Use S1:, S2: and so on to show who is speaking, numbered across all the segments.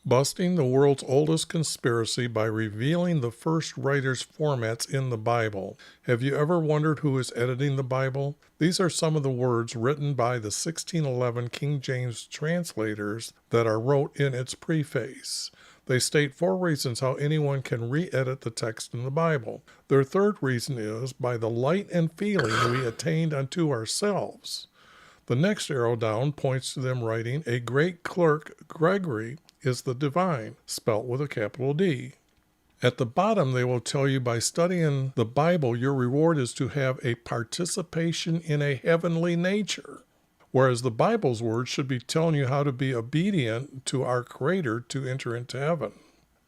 S1: Busting the world's oldest conspiracy by revealing the first writer's formats in the Bible. Have you ever wondered who is editing the Bible? These are some of the words written by the 1611 King James translators that are wrote in its preface. They state 4 reasons how anyone can re-edit the text in the Bible. Their third reason is by the light and feeling we attained unto ourselves. The next arrow down points to them writing, a great clerk, Gregory, is the divine, spelt with a capital D. At the bottom, they will tell you by studying the Bible, your reward is to have a participation in a heavenly nature. Whereas the Bible's words should be telling you how to be obedient to our Creator to enter into heaven.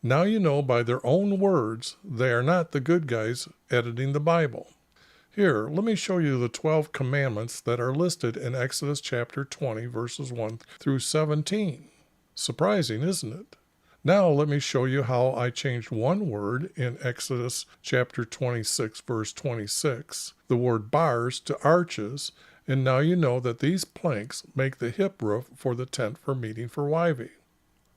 S1: Now you know by their own words, they are not the good guys editing the Bible. Here, let me show you the 12 commandments that are listed in Exodus chapter 20, verses 1 through 17. Surprising, isn't it? Now let me show you how I changed one word in Exodus chapter 26, verse 26, the word bars to arches, and now you know that these planks make the hip roof for the tent for meeting for Yv.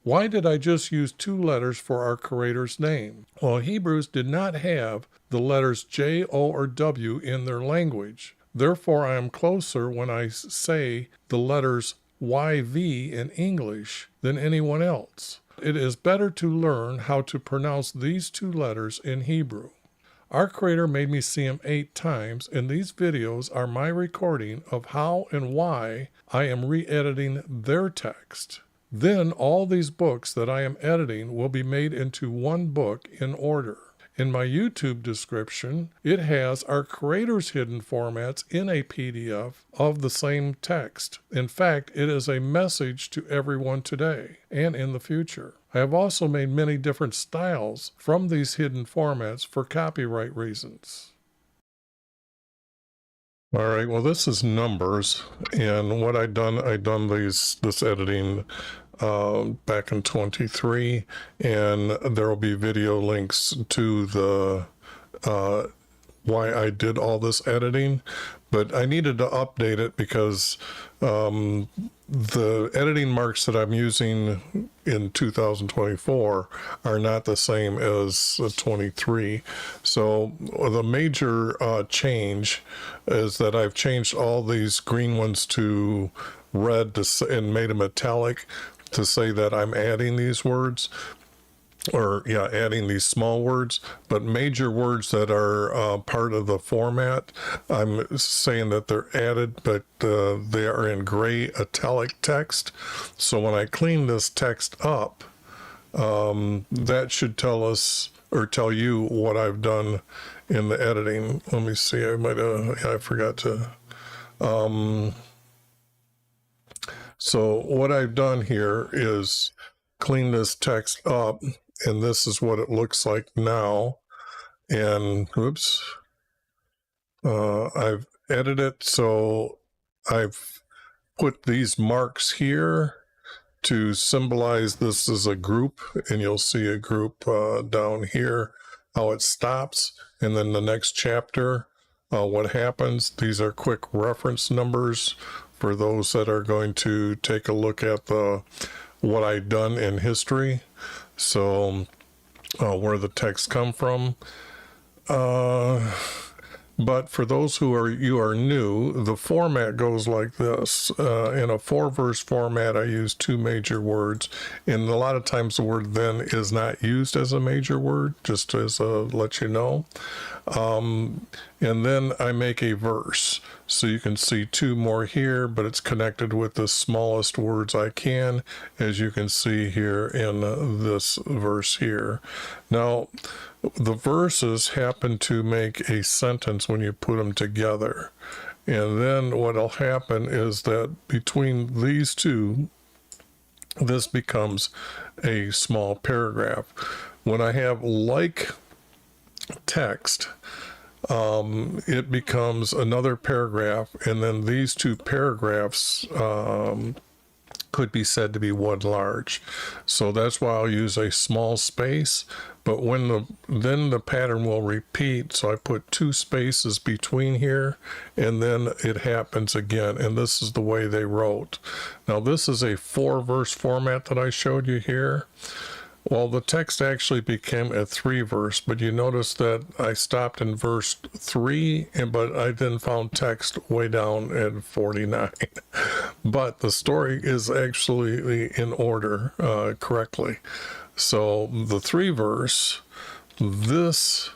S1: Why did I just use 2 letters for our Creator's name? Well, Hebrews did not have the letters J, O, or W in their language. Therefore, I am closer when I say the letters YV in English than anyone else. It is better to learn how to pronounce these 2 letters in Hebrew. Our Creator made me see Him 8 times, and these videos are my recording of how and why I am re-editing their text. Then all these books that I am editing will be made into one book in order. In my YouTube description, it has our Creator's hidden formats in a PDF of the same text. In fact, it is a message to everyone today and in the future. I have also made many different styles from these hidden formats for copyright reasons. All right, well, this is Numbers, and what I done this editing back in 23, and there will be video links to the why I did all this editing, but I needed to update it because the editing marks that I'm using in 2024 are not the same as 23. So the major change is that I've changed all these green ones to red and made them metallic to say that I'm adding these words, or adding these small words, but major words that are part of the format, I'm saying that they're added, but they are in gray italic text. So when I clean this text up, that should tell us, or tell you, what I've done in the editing. Let me see, I forgot to, so what I've done here is clean this text up, and this is what it looks like now. And oops, I've edited it, so I've put these marks here to symbolize this is a group, and you'll see a group down here, how it stops, and then the next chapter, what happens. These are quick reference numbers for those that are going to take a look at what I've done in history. So where the text come from. But for those who are new, the format goes like this. In a 4-verse format, I use 2 major words, and a lot of times the word then is not used as a major word, just as let you know. And then I make a verse. So you can see 2 more here, but it's connected with the smallest words I can, as you can see here in this verse here. Now, the verses happen to make a sentence when you put them together. And then what'll happen is that between these 2, this becomes a small paragraph. When I have like text, it becomes another paragraph, and then these 2 paragraphs could be said to be one large. So that's why I'll use a small space, but then the pattern will repeat. So I put 2 spaces between here, and then it happens again. And this is the way they wrote. Now this is a 4-verse format that I showed you here. Well, the text actually became a 3-verse, but you notice that I stopped in verse 3, but I then found text way down at 49. But the story is actually in order correctly. So the 3-verse, this,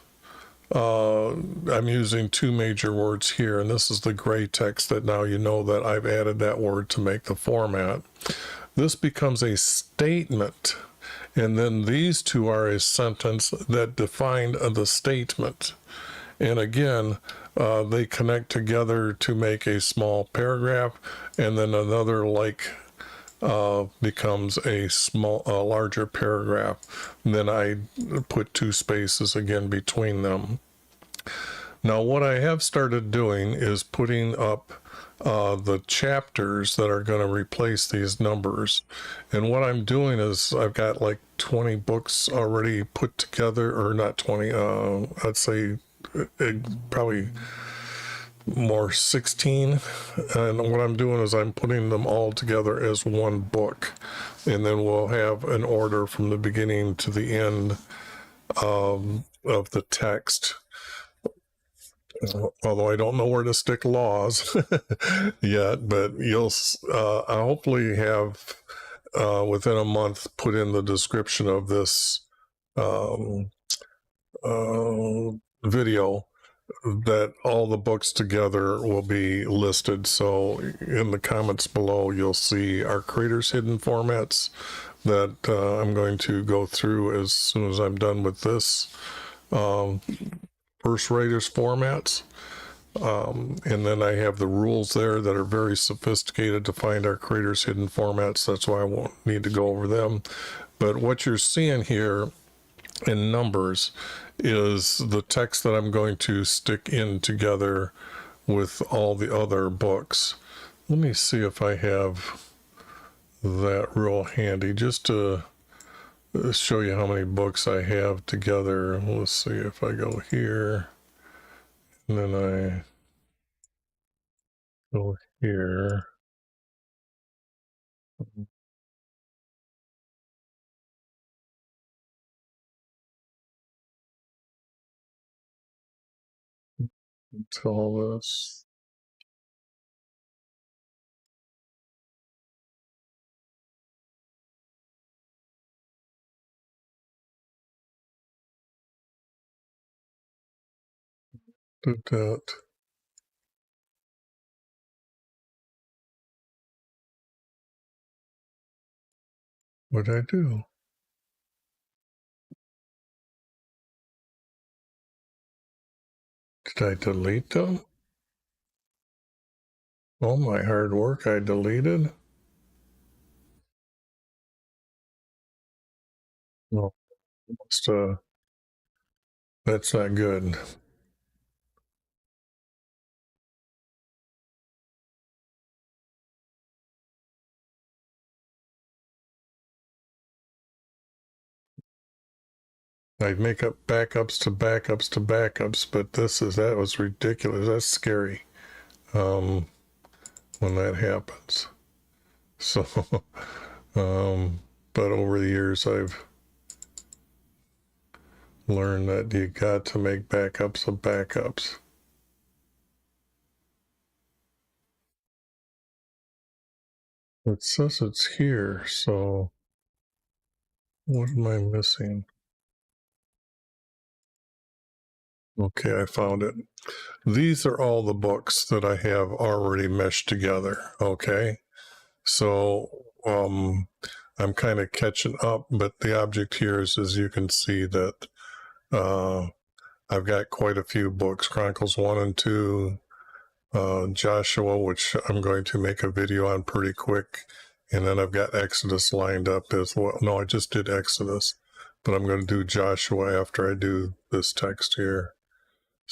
S1: I'm using 2 major words here, and this is the gray text that now you know that I've added that word to make the format. This becomes a statement. And then these 2 are a sentence that define the statement. And again, they connect together to make a small paragraph, and then another becomes a larger paragraph. And then I put 2 spaces again between them. Now, what I have started doing is putting up the chapters that are going to replace these numbers. And what I'm doing is I've got like 20 books already put together, or not 20, I'd say probably more, 16. And what I'm doing is I'm putting them all together as one book. And then we'll have an order from the beginning to the end of the text. Although I don't know where to stick laws yet, but you'll I hopefully have within a month put in the description of this video that all the books together will be listed. So in the comments below, you'll see our Creator's Hidden formats that I'm going to go through as soon as I'm done with this. First Writers formats, and then I have the rules there that are very sophisticated to find our Creator's Hidden formats. That's why I won't need to go over them. But what you're seeing here in numbers is the text that I'm going to stick in together with all the other books. Let me see if I have that real handy just to show you how many books I have together. Let's see if I go here, and then I go here. All this. Did that. What did I do? Did I delete them? All my hard work I deleted? No, that's not good. I'd make up backups to backups to backups, but that was ridiculous. That's scary when that happens. So, but over the years, I've learned that you got to make backups of backups. It says it's here, so what am I missing? Okay, I found it. These are all the books that I have already meshed together, okay? So I'm kind of catching up, but the object here is, as you can see, that I've got quite a few books, Chronicles 1 and 2, Joshua, which I'm going to make a video on pretty quick, and then I've got Exodus lined up as well. No, I just did Exodus, but I'm going to do Joshua after I do this text here.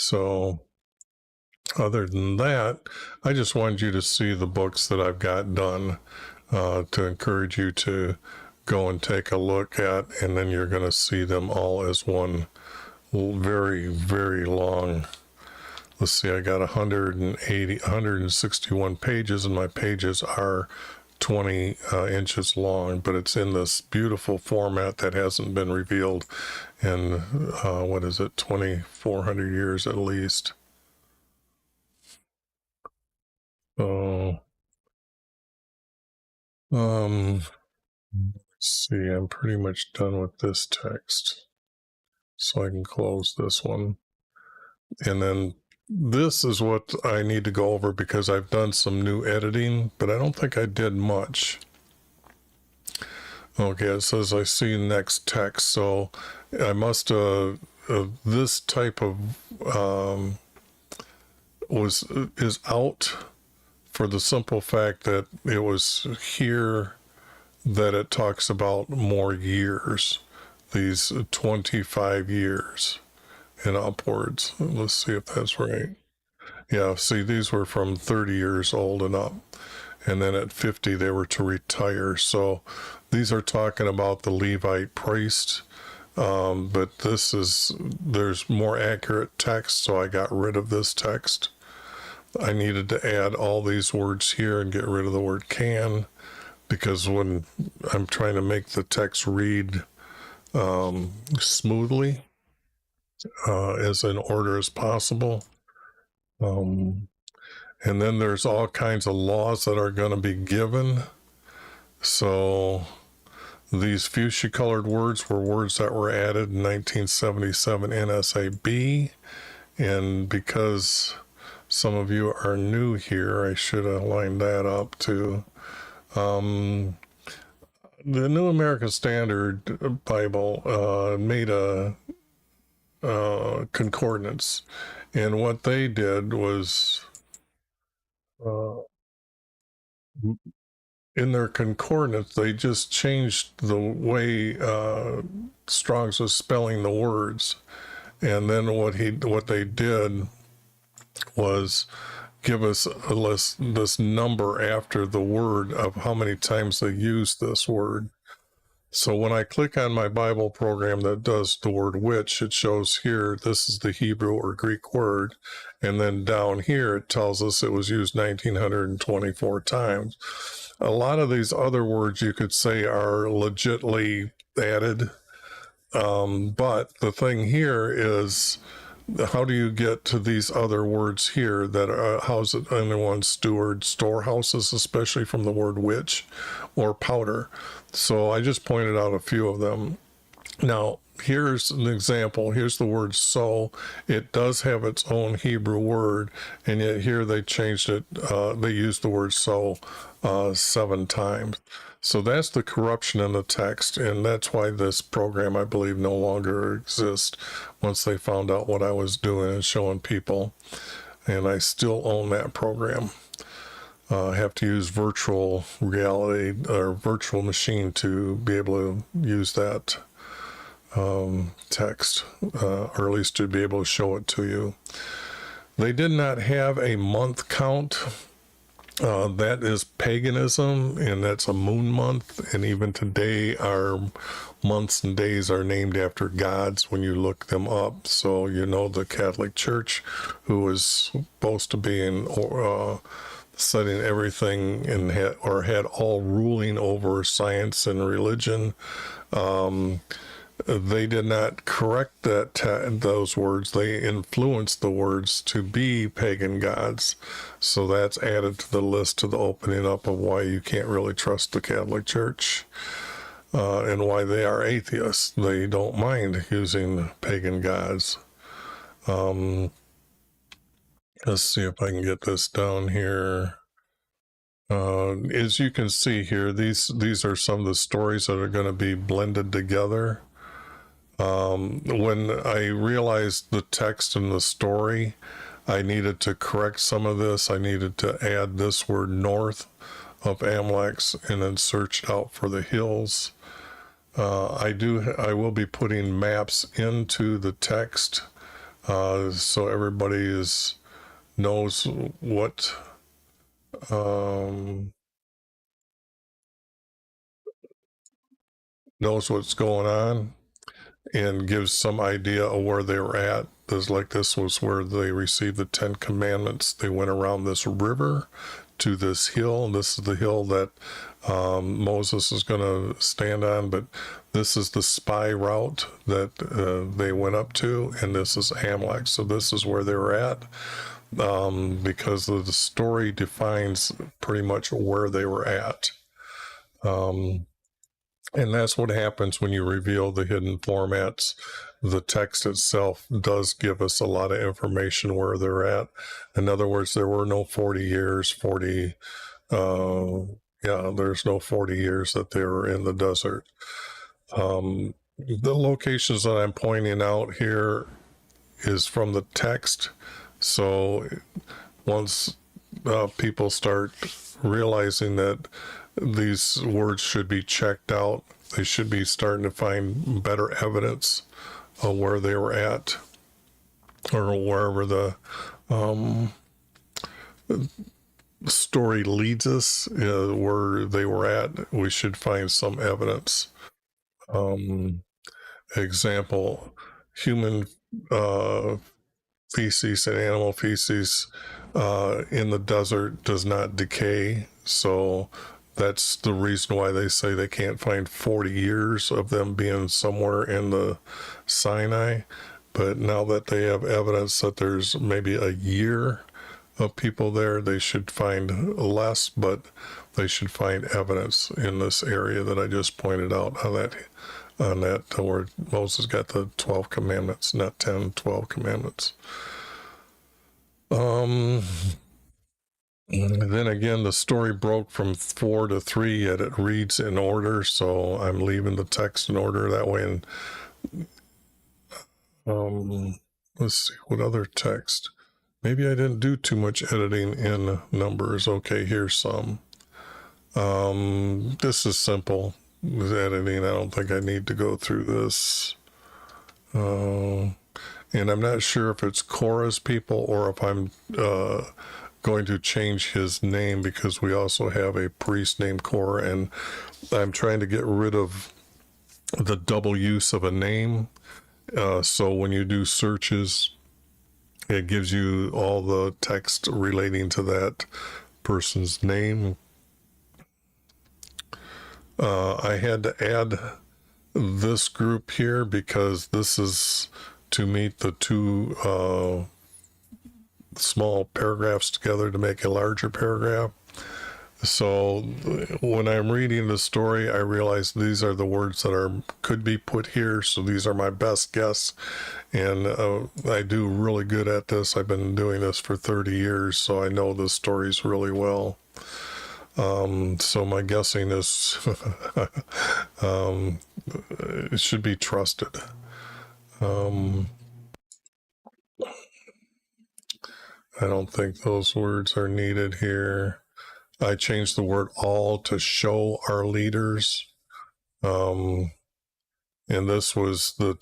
S1: So other than that, I just wanted you to see the books that I've got done. to encourage you to go and take a look at, and then you're going to see them all as one very, very long. Let's see, I got 161 pages, and my pages are 20 inches long, but it's in this beautiful format that hasn't been revealed in, 2,400 years at least. So, let's see, I'm pretty much done with this text. So I can close this one. And then this is what I need to go over because I've done some new editing, but I don't think I did much. Okay, it says I see next text, so I must this type of is out for the simple fact that it was here that it talks about more years, these 25 years and upwards. Let's see if that's right. Yeah, see, these were from 30 years old and up. And then at 50, they were to retire. So these are talking about the Levite priest. But there's more accurate text, so I got rid of this text. I needed to add all these words here and get rid of the word can, because when I'm trying to make the text read smoothly, as in order as possible. And then there's all kinds of laws that are going to be given. So these fuchsia colored words were words that were added in 1977 NSAB. And because some of you are new here, I should have lined that up too. The New American Standard Bible made a concordance, and what they did was in their concordance they just changed the way Strong's was spelling the words, and then what they did was give us a list, this number after the word of how many times they used this word. So when I click on my Bible program that does the word which, it shows here this is the Hebrew or Greek word, and then down here it tells us it was used 1,924 times. A lot of these other words you could say are legitly added, but the thing here is, how do you get to these other words here that house it in one steward storehouses, especially from the word which or powder? So I just pointed out a few of them. Now, here's an example. Here's the word so. It does have its own Hebrew word, and yet here they changed it. They used the word so 7 times. So that's the corruption in the text, and that's why this program, I believe, no longer exists once they found out what I was doing and showing people. And I still own that program. I have to use virtual reality or virtual machine to be able to use that text, or at least to be able to show it to you. They did not have a month count. That is paganism, and that's a moon month. And even today, our months and days are named after gods when you look them up. So, you know, the Catholic Church, who was supposed to be in setting everything and had all ruling over science and religion, they did not correct those words. They influenced the words to be pagan gods. So that's added to the list, to the opening up of why you can't really trust the Catholic Church, and why they are atheists. They don't mind using pagan gods. Let's see if I can get this down here. As you can see here, these are some of the stories that are going to be blended together. When I realized the text and the story, I needed to correct some of this. I needed to add this word north of Amlex and then search out for the hills. I will be putting maps into the text, so everybody knows what knows what's going on and gives some idea of where they were at. This was where they received the 10 Commandments. They went around this river to this hill. This is the hill that Moses is going to stand on, but this is the spy route that they went up to, and this is Amalek. So this is where they were at, because the story defines pretty much where they were at. And that's what happens when you reveal the hidden formats. The text itself does give us a lot of information where they're at. In other words, there were no 40 years, there's no 40 years that they were in the desert. The locations that I'm pointing out here is from the text. So once people start realizing that these words should be checked out, they should be starting to find better evidence of where they were at, or wherever the story leads us, where they were at, we should find some evidence. Example, human feces and animal feces in the desert does not decay. So that's the reason why they say they can't find 40 years of them being somewhere in the Sinai. But now that they have evidence that there's maybe a year of people there, they should find less, but they should find evidence in this area that I just pointed out on that where Moses got the 12 commandments, not 10, 12 commandments. And then again, the story broke from 4 to 3, yet it reads in order, so I'm leaving the text in order that way. And let's see, what other text? Maybe I didn't do too much editing in Numbers. Okay, here's some. This is simple with editing. I don't think I need to go through this. And I'm not sure if it's Korah's people or if I'm going to change his name, because we also have a priest named Korah, and I'm trying to get rid of the double use of a name. So when you do searches, it gives you all the text relating to that person's name. I had to add this group here because this is to meet the two small paragraphs together to make a larger paragraph. So when I'm reading the story, I realize these are the words that could be put here. So these are my best guess. And I do really good at this. I've been doing this for 30 years, so I know the stories really well. So my guessing is it should be trusted. I don't think those words are needed here. I changed the word all to show our leaders. And this was the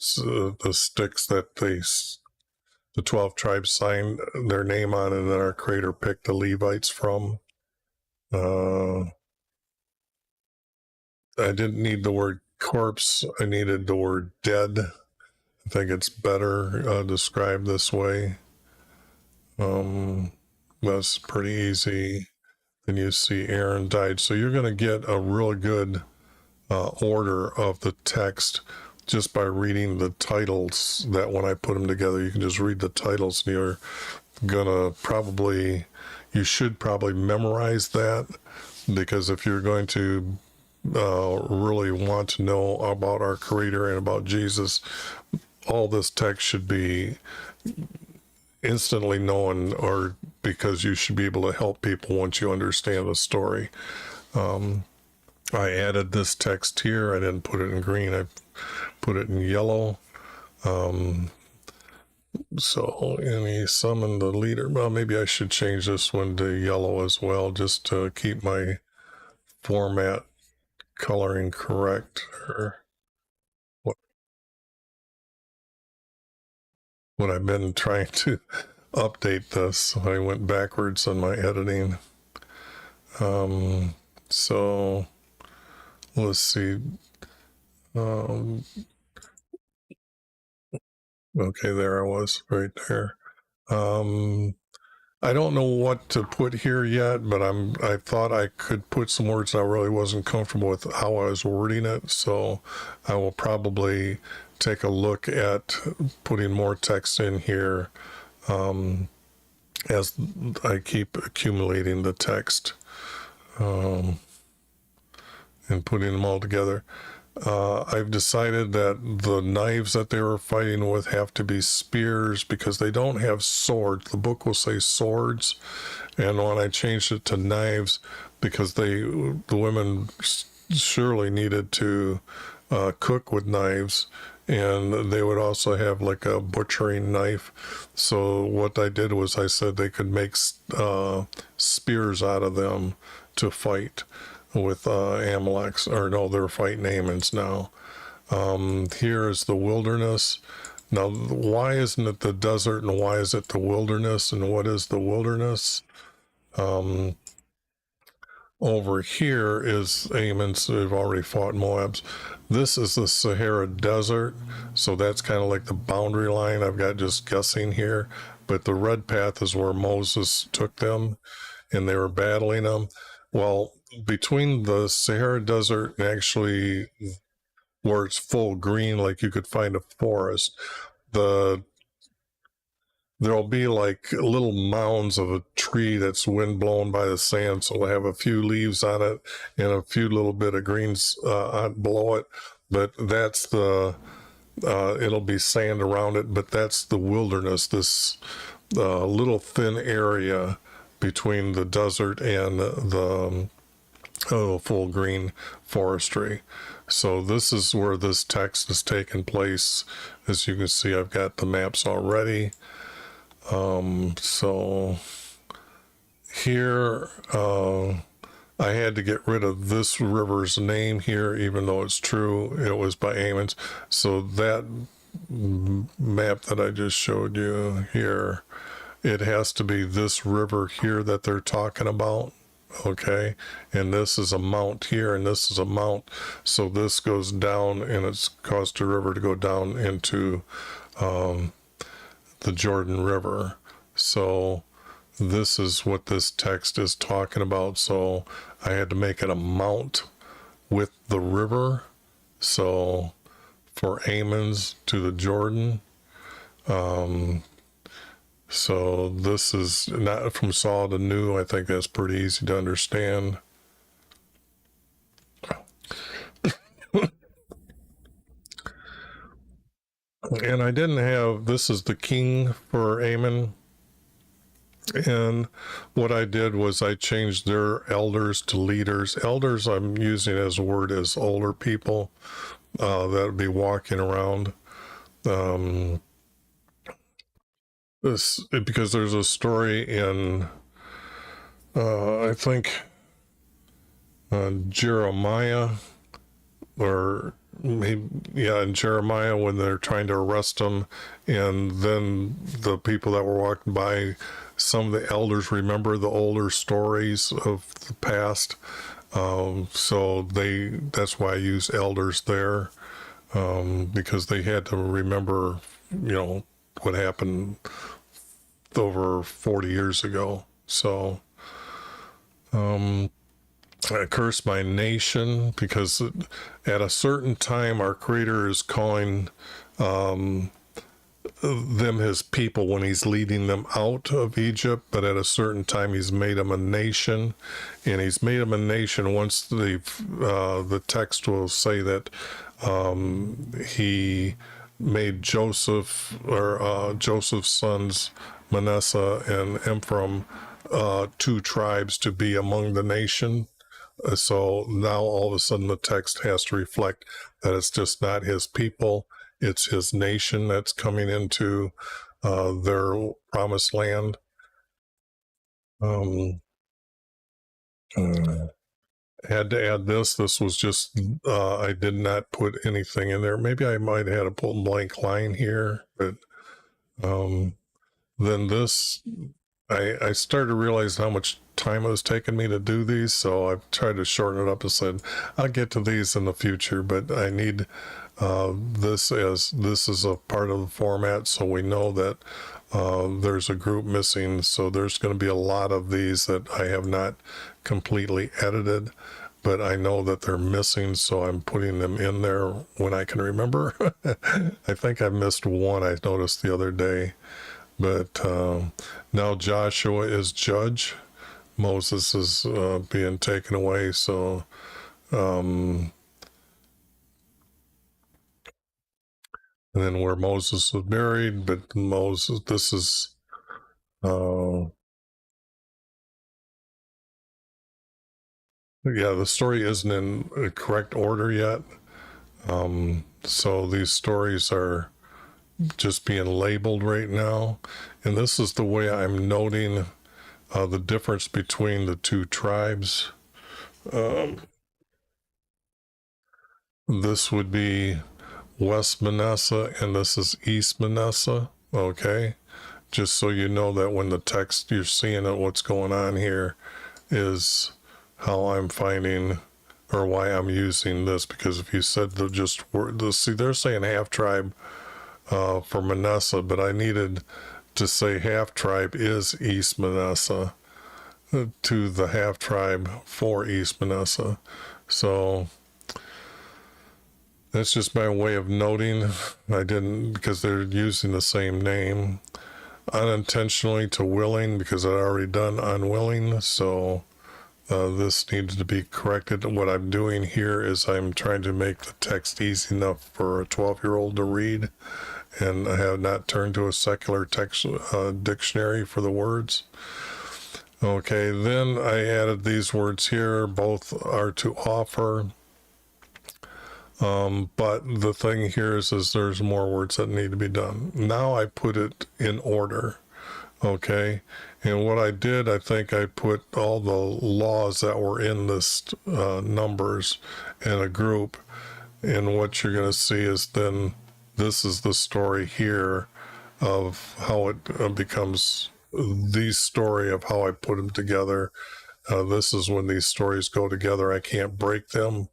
S1: sticks that the 12 tribes signed their name on, and then our Creator picked the Levites from. I didn't need the word corpse. I needed the word dead. I think it's better described this way. That's pretty easy. Then you see Aaron died. So you're going to get a really good order of the text just by reading the titles, that when I put them together, you can just read the titles, and you're going to you should probably memorize that, because if you're going to really want to know about our Creator and about Jesus, all this text should be instantly known, or because you should be able to help people once you understand the story. I added this text here. I didn't put it in green. I put it in yellow. So, and he summoned the leader. Well, maybe I should change this one to yellow as well, just to keep my format coloring correct. Or what I've been trying to update this. I went backwards on my editing. So let's see. Um, okay, there I was right there. I don't know what to put here yet, but I thought I could put some words. I really wasn't comfortable with how I was wording it, so I will probably take a look at putting more text in here as I keep accumulating the text and putting them all together. I've decided that the knives that they were fighting with have to be spears because they don't have swords. The book will say swords, and when I changed it to knives, because the women surely needed to cook with knives, and they would also have like a butchering knife. So what I did was I said they could make spears out of them to fight with Amaleks, or no, they're fighting Ammons now. Here is the wilderness. Now, why isn't it the desert and why is it the wilderness? And what is the wilderness? Over here is Ammons. They've already fought Moabs. This is the Sahara Desert. So that's kind of like the boundary line. I've got just guessing here. But the red path is where Moses took them and they were battling them. Well, between the Sahara Desert and actually where it's full green, like you could find a forest, there'll be like little mounds of a tree that's wind blown by the sand, so it'll have a few leaves on it and a few little bit of greens below it. But that's it'll be sand around it, but that's the wilderness, this little thin area between the desert and the full green forestry. So this is where this text is taking place. As you can see, I've got the maps already. So here, I had to get rid of this river's name here, even though it's true, it was by Ammons. So that map that I just showed you here, it has to be this river here that they're talking about. Okay, and this is a mount here, and this is a mount. So this goes down, and it's caused the river to go down into the Jordan River. So this is what this text is talking about. So I had to make it a mount with the river. So for Ammons to the Jordan. So this is not from Saul to Nu. I think that's pretty easy to understand. And I didn't have, this is the king for Ammon. And what I did was I changed their elders to leaders. Elders I'm using as a word as older people that would be walking around. This because there's a story in I think Jeremiah, or maybe, yeah, in Jeremiah, when they're trying to arrest him, and then the people that were walking by, some of the elders remember the older stories of the past. So that's why I use elders there, because they had to remember, what happened over 40 years ago. So I curse my nation because at a certain time our Creator is calling them his people when he's leading them out of Egypt, but at a certain time he's made them a nation, and he's made them a nation once the text will say that he made Joseph, or Joseph's sons Manasseh and Ephraim, two tribes to be among the nation. So now all of a sudden the text has to reflect that it's just not his people, it's his nation that's coming into their promised land. Had to add this. This was just, I did not put anything in there. Maybe I might have had a blank line here, but then this, I started to realize how much time it was taking me to do these, so I've tried to shorten it up and said I'll get to these in the future, but I need this is a part of the format, so we know that there's a group missing, so there's going to be a lot of these that I have not completely edited, but I know that they're missing, so I'm putting them in there when I can remember. I think I missed one I noticed the other day, but now Joshua is judge. Moses is being taken away, so and then where Moses was buried, but Moses, this is yeah, the story isn't in a correct order yet. So these stories are just being labeled right now. And this is the way I'm noting the difference between the two tribes. This would be West Manasseh and this is East Manasseh. Okay. Just so you know that when the text you're seeing it, what's going on here is how I'm finding or why I'm using this, because if you said the just word, see, they're saying half tribe for Manasseh, but I needed to say half tribe is East Manasseh to the half tribe for East Manasseh. So that's just my way of noting. I didn't, because they're using the same name, unintentionally to willing, because I'd already done unwilling. So this needs to be corrected. What I'm doing here is I'm trying to make the text easy enough for a 12-year-old to read, and I have not turned to a secular text dictionary for the words. Okay, then I added these words here. Both are to offer. But the thing here is there's more words that need to be done. Now I put it in order. Okay, and what I did, I think I put all the laws that were in this numbers in a group, and what you're going to see is then this is the story here of how it becomes the story of how I put them together. This is when these stories go together. I can't break them,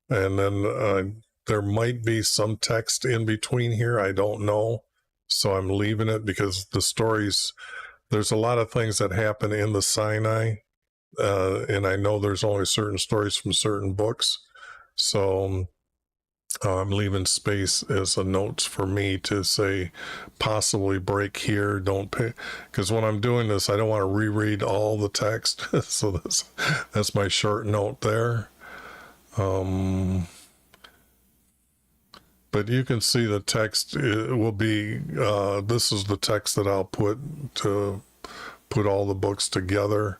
S1: and then there might be some text in between here. I don't know. So I'm leaving it because the stories, there's a lot of things that happen in the Sinai, and I know there's only certain stories from certain books. So I'm leaving space as a notes for me to say possibly break here, don't pay, because when I'm doing this, I don't want to reread all the text. So that's my short note there. But you can see the text, it will be, this is the text that I'll put to put all the books together.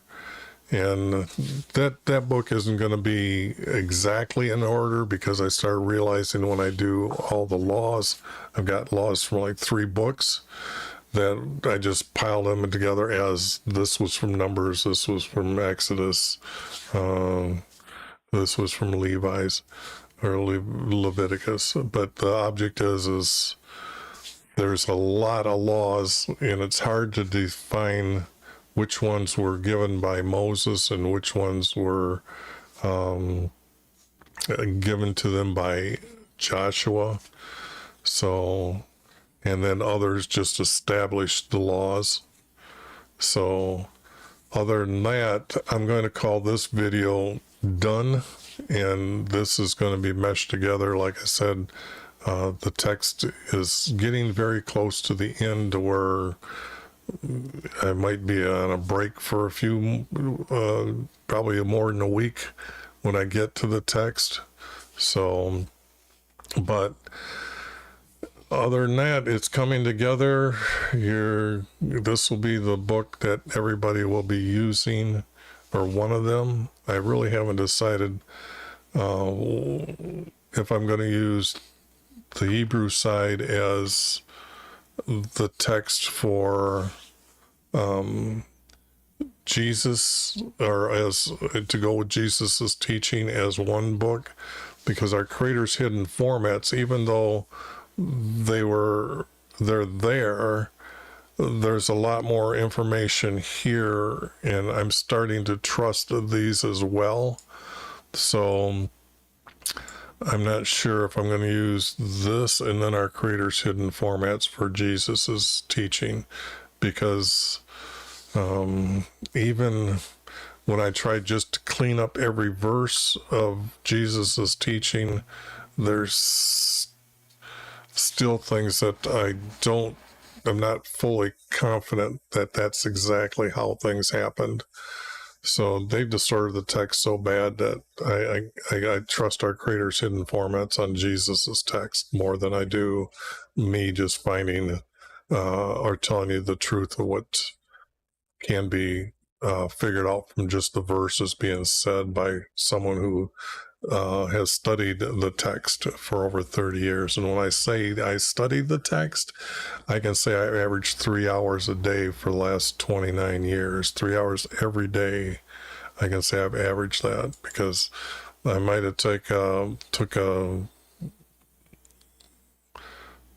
S1: And that book isn't going to be exactly in order, because I started realizing when I do all the laws, I've got laws from like 3 books, that I just piled them together as this was from Numbers, this was from Exodus, this was from Levi's or Leviticus. But the object is there's a lot of laws, and it's hard to define which ones were given by Moses and which ones were given to them by Joshua. So, and then others just established the laws. So other than that, I'm going to call this video done, and this is going to be meshed together. Like I said, the text is getting very close to the end, to where I might be on a break for a few, probably more than a week when I get to the text. So, but other than that, it's coming together. This will be the book that everybody will be using, or one of them. I really haven't decided if I'm going to use the Hebrew side as the text for Jesus, or as to go with Jesus's teaching as one book, because our Creator's hidden formats, even though they're there, there's a lot more information here, and I'm starting to trust these as well. So I'm not sure if I'm going to use this and then our Creator's hidden formats for Jesus's teaching, because even when I try just to clean up every verse of Jesus's teaching, there's still things that I'm not fully confident that that's exactly how things happened. So they've distorted the text so bad that I trust our Creator's hidden formats on Jesus's text more than I do me just finding or telling you the truth of what can be figured out from just the verses being said by someone who has studied the text for over 30 years. And when I say I studied the text, I can say I averaged 3 hours a day for the last 29 years, 3 hours every day. I can say I've averaged that, because I might have took a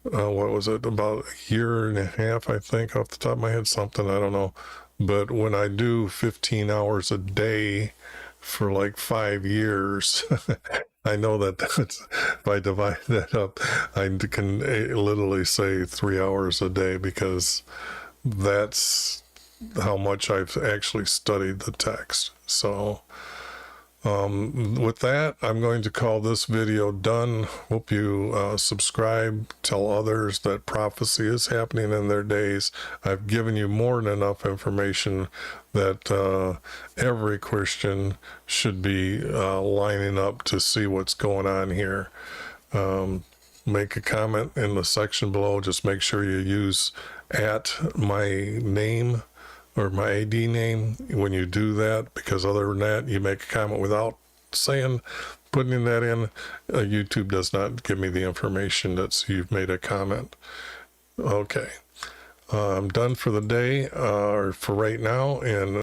S1: what was it, about a year and a half, I think, off the top of my head, something, I don't know. But when I do 15 hours a day for like 5 years, I know that that's, if I divide that up, I can literally say 3 hours a day, because that's how much I've actually studied the text. So with that, I'm going to call this video done. Hope you subscribe, tell others that prophecy is happening in their days. I've given you more than enough information that every Christian should be lining up to see what's going on here. Make a comment in the section below. Just make sure you use @my name or my AD name when you do that, because other than that, you make a comment without putting that in, YouTube does not give me the information that you've made a comment. Okay, I'm done for the day, or for right now, and